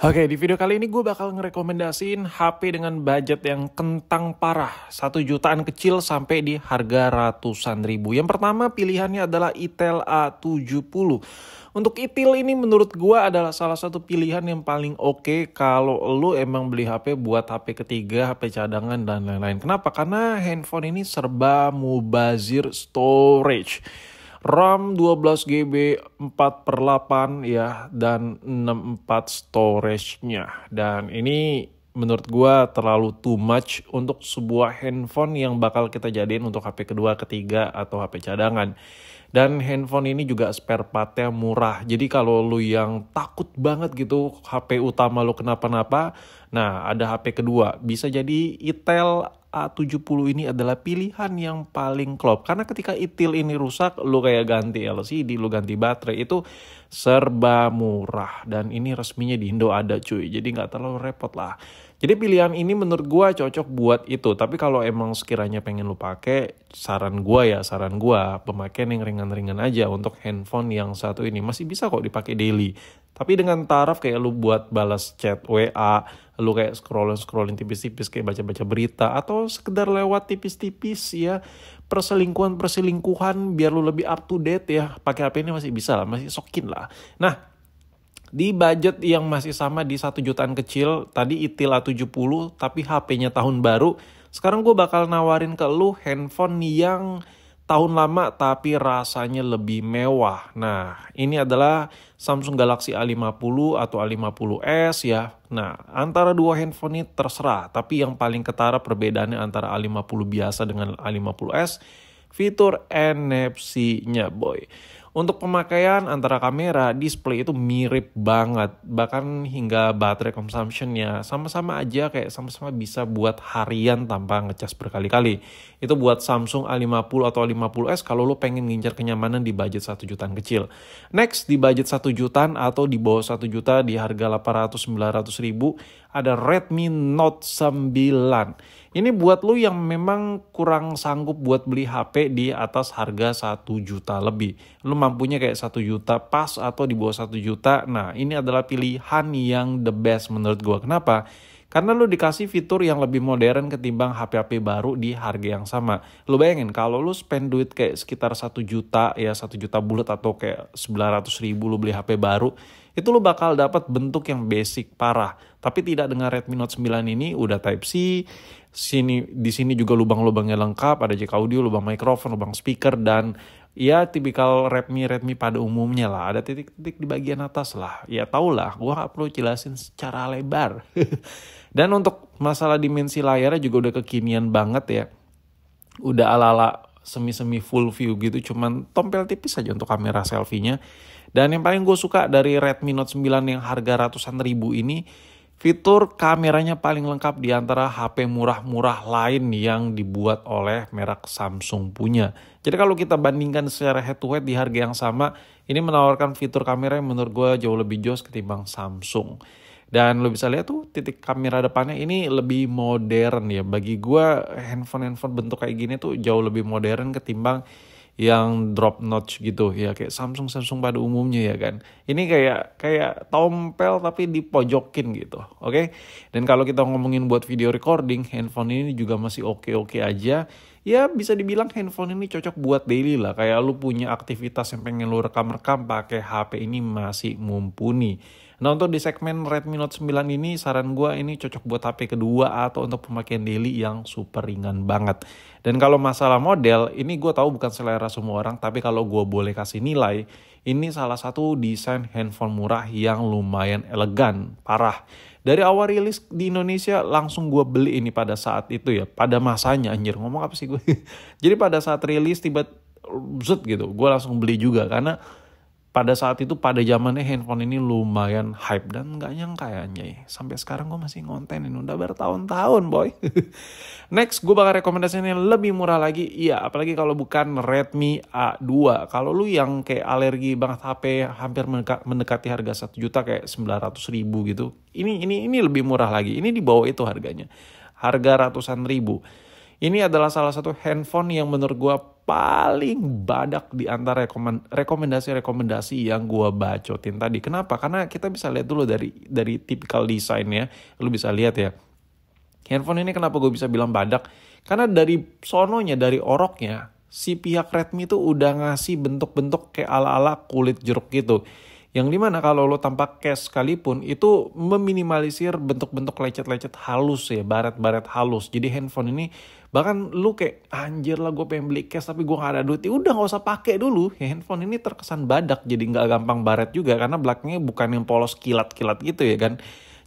Oke, di video kali ini gue bakal ngerekomendasiin HP dengan budget yang kentang parah. 1 jutaan kecil sampai di harga ratusan ribu. Yang pertama pilihannya adalah Itel A70. Untuk Itel ini menurut gue adalah salah satu pilihan yang paling oke kalau lu emang beli HP buat HP ketiga, HP cadangan, dan lain-lain. Kenapa? Karena handphone ini serba mubazir storage. RAM 12 GB 4/8 ya, dan 64 storage-nya. Dan ini menurut gua terlalu too much untuk sebuah handphone yang bakal kita jadiin untuk HP kedua, ketiga, atau HP cadangan. Dan handphone ini juga spare part-nya murah. Jadi kalau lu yang takut banget gitu HP utama lu kenapa-napa, nah ada HP kedua. Bisa jadi Itel A70 ini adalah pilihan yang paling klop. Karena ketika Itel ini rusak, lu kayak ganti LCD, lu ganti baterai, itu serba murah. Dan ini resminya di Indo ada cuy, jadi nggak terlalu repot lah. Jadi pilihan ini menurut gua cocok buat itu. Tapi kalau emang sekiranya pengen lu pakai, saran gua pemakaian yang ringan-ringan aja untuk handphone yang satu ini. Masih bisa kok dipakai daily. Tapi dengan taraf kayak lu buat balas chat WA, lu kayak scrolling tipis-tipis kayak baca-baca berita, atau sekedar lewat tipis-tipis ya, perselingkuhan biar lu lebih up to date ya, pakai HP ini masih bisa lah, masih sokin lah. Nah, di budget yang masih sama di 1 jutaan kecil, tadi Itel A70 tapi HP-nya tahun baru, sekarang gue bakal nawarin ke lu handphone yang tahun lama tapi rasanya lebih mewah. Nah, ini adalah Samsung Galaxy A50 atau A50s ya. Nah, antara dua handphone ini terserah, tapi yang paling ketara perbedaannya antara A50 biasa dengan A50s, fitur NFC-nya boy. Untuk pemakaian antara kamera, display itu mirip banget. Bahkan hingga baterai consumption-nya sama-sama aja, kayak sama-sama bisa buat harian tanpa ngecas berkali-kali. Itu buat Samsung A50 atau A50s kalau lo pengen ngincar kenyamanan di budget 1 jutaan kecil. Next, di budget 1 jutaan atau di bawah 1 juta di harga 800-900 ribu, ada Redmi Note 9. Ini buat lu yang memang kurang sanggup buat beli HP di atas harga 1 juta lebih. Lu mampunya kayak 1 juta pas atau di bawah 1 juta. Nah, ini adalah pilihan yang the best menurut gua. Kenapa? Karena lu dikasih fitur yang lebih modern ketimbang HP-HP baru di harga yang sama. Lu bayangin kalau lu spend duit kayak sekitar 1 juta ya, 1 juta bulat atau kayak 900 ribu lu beli HP baru, itu lu bakal dapat bentuk yang basic parah. Tapi tidak dengan Redmi Note 9 ini, udah Type-C, di sini juga lubang-lubangnya lengkap, ada jack audio, lubang mikrofon, lubang speaker, dan ya tipikal Redmi pada umumnya lah. Ada titik-titik di bagian atas lah. Ya tau lah, gua gak perlu jelasin secara lebar. Dan untuk masalah dimensi layarnya juga udah kekinian banget ya. Udah ala-ala semi-semi full view gitu, cuman tompel tipis aja untuk kamera selfie-nya. Dan yang paling gue suka dari Redmi Note 9 yang harga ratusan ribu ini, fitur kameranya paling lengkap di antara HP murah-murah lain yang dibuat oleh merek Samsung punya. Jadi kalau kita bandingkan secara head to head di harga yang sama, ini menawarkan fitur kamera yang menurut gue jauh lebih jos ketimbang Samsung. Dan lo bisa lihat tuh titik kamera depannya ini lebih modern ya. Bagi gue handphone bentuk kayak gini tuh jauh lebih modern ketimbang yang drop notch gitu ya, kayak Samsung pada umumnya ya kan. Ini kayak tompel tapi dipojokin gitu. Oke. Dan kalau kita ngomongin buat video recording, handphone ini juga masih oke aja. Ya bisa dibilang handphone ini cocok buat daily lah. Kayak lu punya aktivitas yang pengen lu rekam-rekam pakai HP ini masih mumpuni. Nah, untuk di segmen Redmi Note 9 ini, saran gue ini cocok buat HP kedua atau untuk pemakaian daily yang super ringan banget. Dan kalau masalah model, ini gue tahu bukan selera semua orang, tapi kalau gue boleh kasih nilai, ini salah satu desain handphone murah yang lumayan elegan, parah. Dari awal rilis di Indonesia langsung gue beli ini pada saat itu ya, pada masanya, anjir ngomong apa sih gue. Jadi pada saat rilis gitu, gue langsung beli juga karena pada saat itu, pada zamannya handphone ini lumayan hype. Dan gak nyangka ya anjay, sampai sekarang gue masih ngonten ini, udah bertahun-tahun boy. Next, gue bakal rekomendasiin yang lebih murah lagi. Iya, apalagi kalau bukan Redmi A2. Kalau lu yang kayak alergi banget HP hampir mendekati harga 1 juta kayak 900 ribu gitu, ini lebih murah lagi. Ini di bawah itu harganya, harga ratusan ribu. Ini adalah salah satu handphone yang menurut gue paling badak di antara rekomendasi-rekomendasi yang gue bacotin tadi. Kenapa? Karena kita bisa lihat dulu dari tipikal desainnya. Lu bisa lihat ya. Handphone ini kenapa gue bisa bilang badak? Karena dari sononya, dari oroknya, si pihak Redmi tuh udah ngasih bentuk-bentuk kayak ala-ala kulit jeruk gitu. Yang dimana kalau lo tanpa case sekalipun itu meminimalisir bentuk-bentuk lecet-lecet halus ya, baret-baret halus. Jadi handphone ini bahkan lu kayak anjir lah gue pengen beli case tapi gue gak ada duit. Ya udah gak usah pakai dulu. Ya, handphone ini terkesan badak jadi gak gampang baret juga karena belakangnya bukan yang polos kilat-kilat gitu ya kan.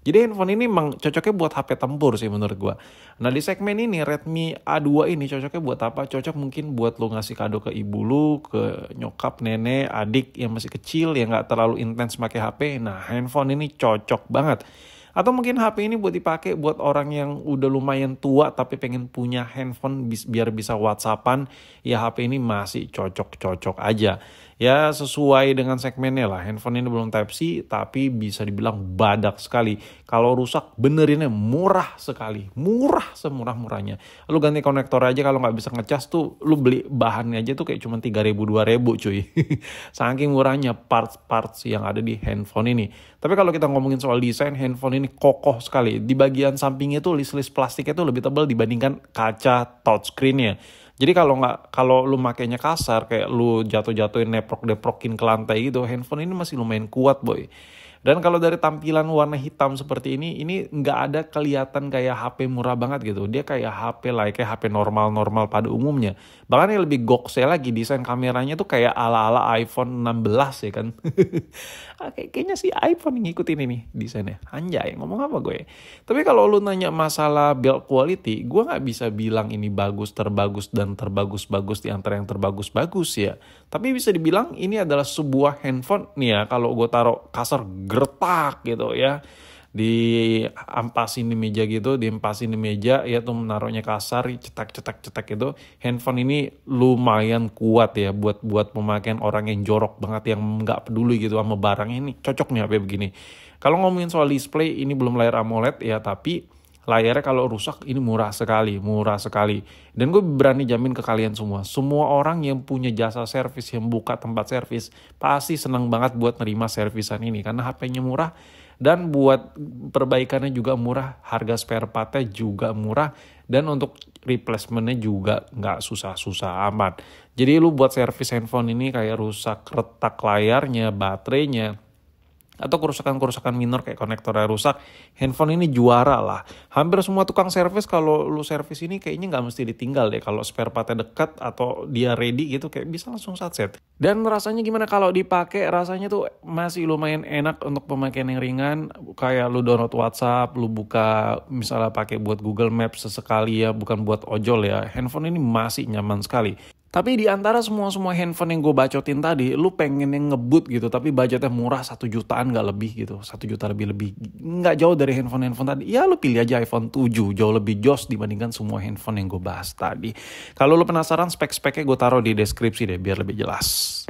Jadi handphone ini emang cocoknya buat HP tempur sih menurut gua. Nah di segmen ini Redmi A2 ini cocoknya buat apa? Cocok mungkin buat lo ngasih kado ke ibu lu, ke nyokap, nenek, adik yang masih kecil yang gak terlalu intens pakai HP. Nah handphone ini cocok banget. Atau mungkin HP ini buat dipakai buat orang yang udah lumayan tua tapi pengen punya handphone biar bisa WhatsAppan. Ya HP ini masih cocok-cocok aja. Ya sesuai dengan segmennya lah. Handphone ini belum Type-C tapi bisa dibilang badak sekali. Kalau rusak benerinnya murah sekali. Murah semurah-murahnya. Lu ganti konektor aja kalau nggak bisa ngecas tuh lu beli bahannya aja tuh kayak cuma 3.000 2.000 cuy. Saking murahnya parts-parts yang ada di handphone ini. Tapi kalau kita ngomongin soal desain, handphone ini kokoh sekali. Di bagian sampingnya tuh list-list plastiknya tuh lebih tebal dibandingkan kaca touchscreen-nya. Jadi kalau lu makainya kasar kayak lu jatuh-jatuhin neprok-deprokin ke lantai gitu, handphone ini masih lumayan kuat boy. Dan kalau dari tampilan warna hitam seperti ini nggak ada kelihatan kayak HP murah banget gitu. Dia kayak HP lah, kayak HP normal-normal pada umumnya. Bahkan yang lebih gokse lagi, desain kameranya tuh kayak ala-ala iPhone 16 ya kan. Kayaknya sih iPhone ngikutin ini desainnya. Anjay, ngomong apa gue? Tapi kalau lu nanya masalah build quality, gue nggak bisa bilang ini bagus, terbagus, dan terbagus-bagus di antara yang terbagus-bagus ya. Tapi bisa dibilang ini adalah sebuah handphone nih ya, kalau gue taruh kasar gertak gitu ya, diampasin di meja gitu, diempasin di meja ya tuh menaruhnya kasar, cetak itu handphone ini lumayan kuat ya buat pemakaian orang yang jorok banget yang nggak peduli gitu sama barang ini, cocok nih HP begini. Kalau ngomongin soal display ini belum layar AMOLED ya, tapi layarnya kalau rusak ini murah sekali. Dan gue berani jamin ke kalian semua orang yang punya jasa servis, yang buka tempat servis, pasti senang banget buat nerima servisan ini. Karena HP-nya murah, dan buat perbaikannya juga murah, harga spare partnya juga murah, dan untuk replacementnya juga nggak susah-susah amat. Jadi lu buat servis handphone ini kayak rusak retak layarnya, baterainya, atau kerusakan-kerusakan minor kayak konektornya rusak, handphone ini juara lah. Hampir semua tukang servis kalau lu servis ini kayaknya nggak mesti ditinggal deh. Kalau spare partnya dekat atau dia ready gitu kayak bisa langsung satset. Dan rasanya gimana kalau dipakai? Rasanya tuh masih lumayan enak untuk pemakaian yang ringan. Kayak lu download WhatsApp, lu buka misalnya pakai buat Google Maps sesekali ya, bukan buat ojol ya. Handphone ini masih nyaman sekali. Tapi di antara semua handphone yang gue bacotin tadi, lu pengen yang ngebut gitu, tapi budgetnya murah 1 jutaan gak lebih gitu, 1 juta lebih. Nggak jauh dari handphone tadi. Ya lu pilih aja iPhone 7, jauh lebih jos dibandingkan semua handphone yang gue bahas tadi. Kalau lu penasaran spek-speknya gue taruh di deskripsi deh, biar lebih jelas.